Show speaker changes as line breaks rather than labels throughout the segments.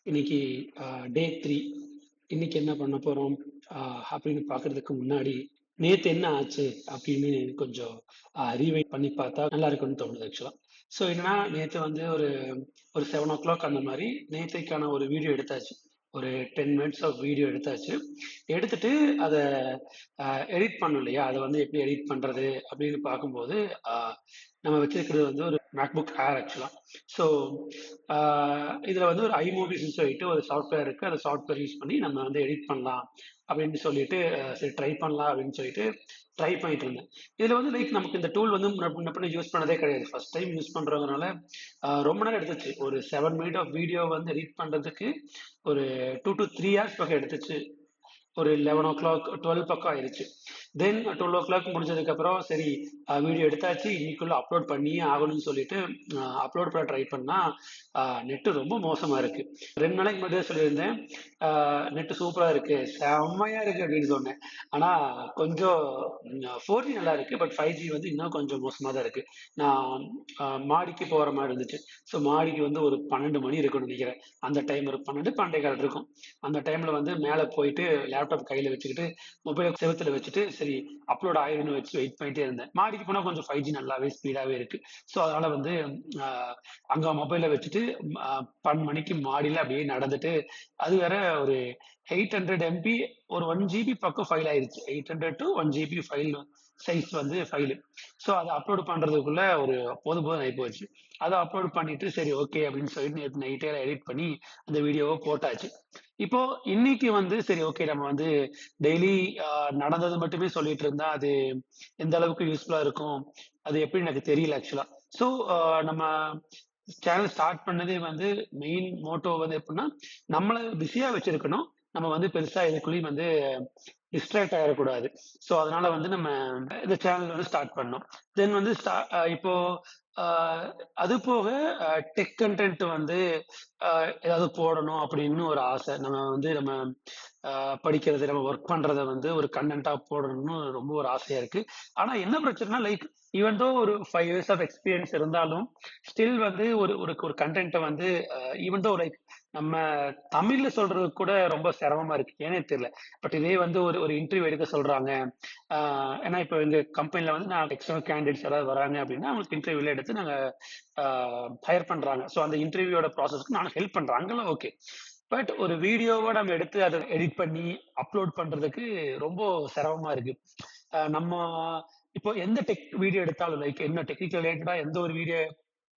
இன்னைக்கு டே 3. இன்னைக்கு என்ன பண்ண போறோம் அப்படின்னு பார்க்கறதுக்கு முன்னாடி, நேத்து என்ன ஆச்சு அப்படின்னு கொஞ்சம் ரீவைண்ட் பண்ணி பார்த்தா நல்லா இருக்கும்னு தோணுது ஆக்சுவலா. ஸோ என்னன்னா, நேத்து வந்து ஒரு ஒரு 7:00 அந்த மாதிரி நேத்தைக்கான ஒரு வீடியோ எடுத்தாச்சு. ஒரு 10 மினிட்ஸ் ஆஃப் வீடியோ எடுத்தாச்சு. எடுத்துட்டு அதை எடிட் பண்ணோம் இல்லையா? அதை வந்து எப்படி எடிட் பண்றது அப்படின்னு பார்க்கும்போது, நம்ம வச்சிருக்கிறது வந்து ஒரு மேக்புக் ஏர் ஆக்சுவலா. ஸோ இதுல வந்து ஒரு iMoviesன்னு சொல்லிட்டு ஒரு சாஃப்ட்வேர் இருக்கு. அந்த சாஃப்ட்வேர் யூஸ் பண்ணி நம்ம வந்து எடிட் பண்ணலாம் அப்படின்னு சொல்லிட்டு, சரி ட்ரை பண்ணலாம் அப்படின்னு சொல்லிட்டு ட்ரை பண்ணிட்டு இருந்தேன். இதுல வந்து லைக் நமக்கு இந்த டூல் வந்து முன்ன பின்ன யூஸ் பண்ணதே கிடையாது. ஃபர்ஸ்ட் டைம் யூஸ் பண்றதுனால ரொம்ப நேரம் எடுத்துச்சு. ஒரு 7 மினிட் ஆஃப் வீடியோ வந்து எடிட் பண்றதுக்கு ஒரு 2 to 3 ஹவர்ஸ் பக்கம் எடுத்துச்சு. ஒரு 11:00 12 பக்கம் ஆயிருச்சு. தென் 12:00 முடிஞ்சதுக்கப்புறம் சரி, வீடியோ எடுத்தாச்சு, இன்னைக்குள்ள அப்லோட் பண்ணியே ஆகணும்னு சொல்லிட்டு அப்லோட் பண்ண ட்ரை பண்ணா நெட்டு ரொம்ப மோசமா இருக்கு. 2 நாளைக்கு முன்னாடியே சொல்லியிருந்தேன், நெட்டு சூப்பரா இருக்கு, செம்மையா இருக்கு அப்படின்னு சொன்னேன். ஆனா கொஞ்சம் 4G நல்லா இருக்கு, பட் 5G வந்து இன்னும் கொஞ்சம் மோசமா தான் இருக்கு. நான் மாடிக்கு போற மாதிரி இருந்துச்சு. ஸோ மாடிக்கு வந்து ஒரு 12 மணி இருக்கும்னு நினைக்கிறேன். அந்த டைம் ஒரு 12, 12:15 இருக்கும். அந்த டைம்ல வந்து மேல போயிட்டு லேப்டாப் கையில வச்சுக்கிட்டு மொபைலை செவுத்துல வச்சுட்டு சரி அப்லோட் ஆயிரும்னு வச்சு வெயிட் பண்ணிட்டே இருந்தேன். மாடிக்கு போனா கொஞ்சம் 5G நல்லாவே ஸ்பீடாவே இருக்கு. ஸோ அதனால வந்து ஆஹ் அங்க மொபைலை வச்சுட்டு 12 மணிக்கு மாடியில அப்படியே நடந்துட்டு, அது வேற ஒரு 800 MB, ஒரு 1 GB பக்கம் ஃபைல் ஆயிருச்சு. 800 to 1 GB ஃபைல் சைஸ் வந்து ஃபைலு. ஸோ அதை அப்லோட் பண்றதுக்குள்ள ஒரு போதும் போதும் ஆகி போச்சு. அதை அப்லோட் பண்ணிட்டு சரி ஓகே அப்படின்னு சொல்லிட்டு நேற்று நைட்டே எடிட் பண்ணி அந்த வீடியோவை போட்டாச்சு. இப்போ இன்னைக்கு வந்து சரி ஓகே, நம்ம வந்து டெய்லி நடந்தது மட்டுமே சொல்லிட்டு இருந்தா அது எந்த அளவுக்கு யூஸ்ஃபுல்லா இருக்கும், அது எப்படி எனக்கு தெரியல ஆக்சுவலா. ஸோ நம்ம சேனல் ஸ்டார்ட் பண்ணதே வந்து மெயின் மோட்டோ வந்து எப்படின்னா, நம்மள பிஸியா வச்சிருக்கணும். நம்ம வந்து பெருசா எதுக்குள்ளயும் வந்து டிஸ்ட்ராக்ட் ஆயிடக்கூடாது. ஸோ அதனால வந்து நம்ம இந்த சேனல் வந்து ஸ்டார்ட் பண்ணோம். தென் வந்து இப்போ ஆஹ் அது போக டெக் கண்டென்ட் வந்து ஏதாவது போடணும் அப்படின்னு ஒரு ஆசை. நம்ம படிக்கிறது, நம்ம ஒர்க் பண்றத வந்து ஒரு கண்டென்ட்டா போடணும்னு ரொம்ப ஒரு ஆசையா இருக்கு. ஆனா என்ன பிரச்சனைனா லைக் ஈவன் தோ ஒரு 5 இயர்ஸ் ஆஃப் எக்ஸ்பீரியன்ஸ் இருந்தாலும், ஸ்டில் வந்து ஒரு ஒரு ஒரு கண்டென்ட்ட வந்து ஈவன் தோ லைக் நம்ம தமிழ்ல சொல்றதுக்கு கூட ரொம்ப சிரமமா இருக்கு. ஏன்னே தெரியல. பட் இதே வந்து ஒரு ஒரு இன்டர்வியூ எடுக்க சொல்றாங்க. ஏன்னா இப்போ எங்க கம்பெனில வந்து நான் எக்ஸ்டர்னல் கேண்டிடேட்ஸ் யாராவது வராங்க அப்படின்னா, அவங்களுக்கு இன்டர்வியூல எடுத்து நாங்க ஹையர் பண்றாங்க. ஸோ அந்த இன்டர்வியூவோட ப்ராசஸ்க்கு நானும் ஹெல்ப் பண்றேன். அங்கெல்லாம் ஓகே. பட் ஒரு வீடியோவா நம்ம எடுத்து அதை எடிட் பண்ணி அப்லோட் பண்றதுக்கு ரொம்ப சிரமமா இருக்கு. நம்ம இப்போ எந்த டெக் வீடியோ எடுத்தாலும் லைக் என்ன டெக்னிக்கல் ரிலேட்டடா எந்த ஒரு வீடியோ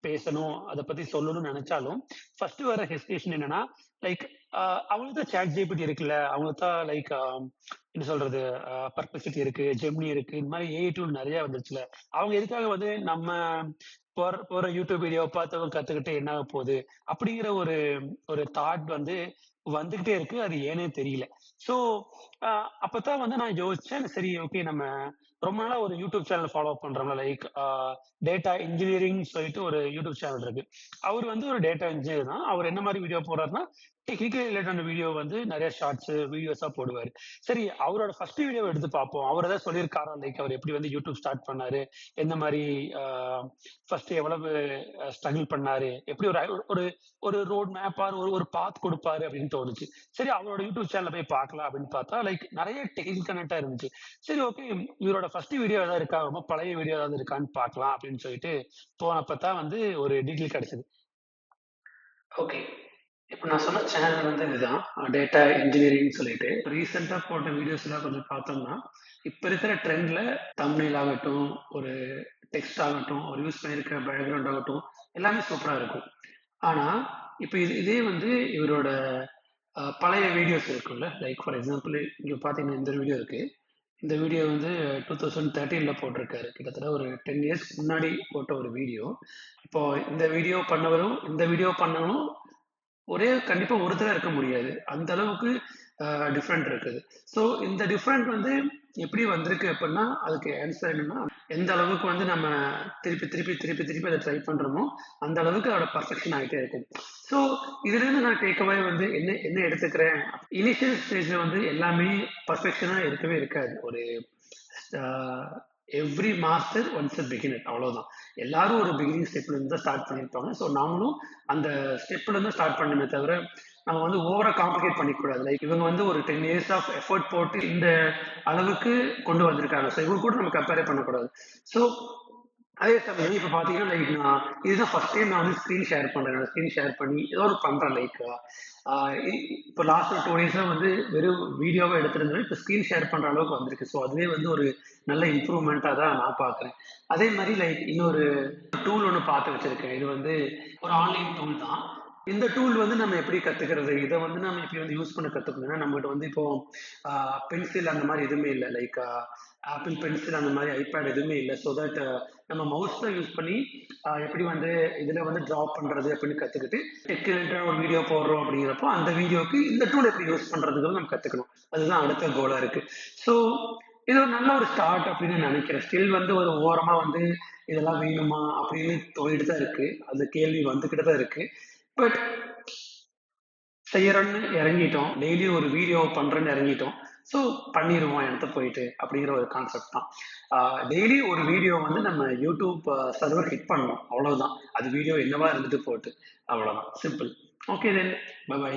பேசணும், அதை பத்தி சொல்லணும்னு நினைச்சாலும் ஃபர்ஸ்ட் வர ஹெசிடேஷன் என்னன்னா, லைக் அவங்களுக்கு தான் சாட் ஜிபிடி இருக்குல்ல, அவங்களுக்கு தான் லைக் என்ன சொல்றது, பர்ப்ளெக்சிட்டி இருக்கு, ஜெமினி இருக்கு, இந்த மாதிரி ஏஐ டூல் நிறைய வந்துருச்சுல. அவங்க எதுக்காக வந்து நம்ம போற போற யூடியூப் வீடியோ பார்த்து கத்துக்கிட்டு என்ன ஆக போகுது அப்படிங்கிற ஒரு ஒரு தாட் வந்து வந்துகிட்டே இருக்கு. அது ஏனே தெரியல. ஸோ அப்பதான் வந்து நான் யோசிச்சேன், சரி ஓகே, நம்ம ரொம்ப நாளா ஒரு யூடியூப் சேனல் ஃபாலோ பண்றோம்ல, லைக் டேட்டா இன்ஜினியரிங் சொல்லிட்டு ஒரு யூடியூப் சேனல் இருக்கு. அவர் வந்து ஒரு டேட்டா இன்ஜினியர் தான். அவர் என்ன மாதிரி வீடியோ போடுறாருன்னா, டெக்னிக்கல் ரிலேட்டடான வீடியோ வந்து நிறைய ஷார்ட்ஸ் வீடியோஸா போடுவாரு. சரி, அவரோட ஃபர்ஸ்ட் வீடியோ எடுத்து பார்ப்போம். அவர் ஏதாவது சொல்லியிருக்காரா, லைக் அவர் எப்படி வந்து யூடியூப் ஸ்டார்ட் பண்ணாரு, எந்த மாதிரி ஃபர்ஸ்ட் எவ்வளவு ஸ்ட்ரகிள் பண்ணாரு, எப்படி ஒரு ஒரு ஒரு ரோட் மேப் ஆர் ஒரு ஒரு பாத் கொடுப்பாரு அப்படின்னு தோணுச்சு. சரி, அவரோட யூடியூப் சேனல்ல போய் பார்க்கலாம் அப்படின்னு பார்த்தா லைக் நிறைய டெக்னிக்கல் கனெக்டா இருந்துச்சு. சரி ஓகே, இவரோட ஃபர்ஸ்ட் வீடியோ ஏதாவது இருக்கா, ரொம்ப பழைய வீடியோ ஏதாவது இருக்கான்னு பார்க்கலாம் அப்படின்னு சொல்லிட்டு போனப்ப தான் வந்து ஒரு டீட்டெயில் கிடைச்சது. ஓகே, இப்ப நான் சொன்ன சேனல் வந்து இதுதான். டேட்டா இன்ஜினியரிங்ன்னு சொல்லிட்டு. ரீசென்ட்டா போட்ட வீடியோஸ் எல்லாம் கொஞ்சம் பார்த்தோம்னா, இப்ப இருக்கிற ட்ரெண்ட்ல தம்ப்நெயில் ஆகட்டும், ஒரு டெக்ஸ்ட் ஆகட்டும், அவர் யூஸ் பண்ணியிருக்கிற பேக்கிரவுண்ட் ஆகட்டும், எல்லாமே சூப்பரா இருக்கும். ஆனா, இப்ப இதே வந்து இவரோட பழைய வீடியோஸ் இருக்குல்ல, லைக் ஃபார் எக்ஸாம்பிள் இங்க பார்த்தீங்கன்னா இந்த வீடியோ இருக்கு. இந்த வீடியோ வந்து 2013ல போட்டிருக்காரு. கிட்டத்தட்ட ஒரு 10 இயர்ஸ் முன்னாடி போட்ட ஒரு வீடியோ. இப்போ இந்த வீடியோ பண்ணவரும், இந்த வீடியோ பண்ணவரும் கண்டிப்பா ஒருத்தரா இருக்க முடியாது. அந்த அளவுக்கு டிஃபரெண்ட் இருக்குது. ஸோ இந்த டிஃபரெண்ட் வந்து எப்படி வந்திருக்கு அப்படின்னா, அதுக்கு ஆன்சர் என்னன்னா, எந்த அளவுக்கு வந்து நம்ம திருப்பி திருப்பி திருப்பி திருப்பி அதை ட்ரை பண்றோமோ, அந்த அளவுக்கு அதோட பர்ஃபெக்ஷன் ஆகிட்டே இருக்கும். ஸோ இதுலேருந்து நான் டேக்அவே வந்து என்ன என்ன எடுத்துக்கிறேன், இனிஷியல் ஸ்டேஜ்ல வந்து எல்லாமே பர்ஃபெக்ஷனா இருக்கவே இருக்காது. ஒரு எவ்ரி மாஸ்டர் ஒன்ஸ் அ பிகினர், அவ்வளவுதான். எல்லாரும் ஒரு பிகினிங் ஸ்டெப்ல இருந்து தான் ஸ்டார்ட் பண்ணியிருப்பாங்க. ஸோ நாமளும் அந்த ஸ்டெப்ல இருந்து ஸ்டார்ட் பண்ணணுமே தவிர, நம்ம வந்து ஓவரா காம்ப்ளிகேட் பண்ணிக்கூடாது. லைக் இவங்க வந்து ஒரு 10 இயர்ஸ் ஆஃப் எஃபோர்ட் போட்டு இந்த அளவுக்கு கொண்டு வந்திருக்காங்க. ஸோ இவங்க கூட நம்ம கம்பேரே பண்ணக்கூடாது. ஸோ அதே சமயம் இப்ப பாத்தீங்கன்னா, லைக் நான் இதுதான் ஃபர்ஸ்ட் டைம் நான் வந்து ஸ்க்ரீன் ஷேர் பண்றேன். ஸ்க்ரீன் ஷேர் பண்ணி ஏதோ ஒரு பண்றேன். லைக் இப்போ லாஸ்ட் ஒரு 2 டேஸா வந்து வெறும் வீடியோவா எடுத்திருந்தது. இப்ப ஸ்க்ரீன் ஷேர் பண்ற அளவுக்கு வந்திருக்கு. ஸோ அதுவே வந்து ஒரு நல்ல இம்ப்ரூவ்மெண்ட்டா தான் நான் பார்க்குறேன். அதே மாரி லைக் இன்னொரு டூல் ஒண்ணு பார்த்து வச்சிருக்கேன். இது வந்து ஒரு ஆன்லைன் டூல் தான். இந்த டூல் வந்து நம்ம எப்படி கத்துக்கிறது? இத வந்து நம்ம எப்படி வந்து யூஸ் பண்ண கத்துக்கணும்னா, நம்மகிட்ட வந்து இப்போ பென்சில் அந்த மாரி எதுவுமே இல்ல. லைக் ஆப்பிள் பென்சில் அந்த மாரி ஐபேட் எதுவுமே இல்ல. ஸோ தட் நம்ம மவுஸ் தான் யூஸ் பண்ணி எப்படி வந்து இதுல வந்து டிரா பண்றது அப்படின்னு கத்துக்கிட்டு டெக் ரிலேட்டடா ஒரு வீடியோ போடுறோம் அப்படிங்கிறப்போ அந்த வீடியோக்கு இந்த டூல் எப்படி யூஸ் பண்றதுங்கிறது நம்ம கத்துக்கணும். அதுதான் அடுத்த கோலா இருக்கு. ஸோ இது ஒரு நல்ல ஒரு ஸ்டார்ட் அப்படின்னு நினைக்கிறேன். ஸ்டில் வந்து ஒரு ஓரமா வந்து இதெல்லாம் வேணுமா அப்படின்னு தோணிட்டு தான் இருக்கு. அந்த கேள்வி வந்துகிட்டு தான் இருக்கு. பட் செய்யறோம்னு இறங்கிட்டோம். டெய்லி ஒரு வீடியோ பண்றேன்னு இறங்கிட்டோம். ஸோ பண்ணிருவோம் எடுத்து போயிட்டு அப்படிங்கிற ஒரு கான்செப்ட் தான். டெய்லி ஒரு வீடியோ வந்து நம்ம யூடியூப் சர்வர் ஹிட் பண்ணணும். அவ்வளவுதான். அது வீடியோ என்னவா இருந்துட்டு போட்டு. அவ்வளவுதான். Simple. Okay then. Bye by.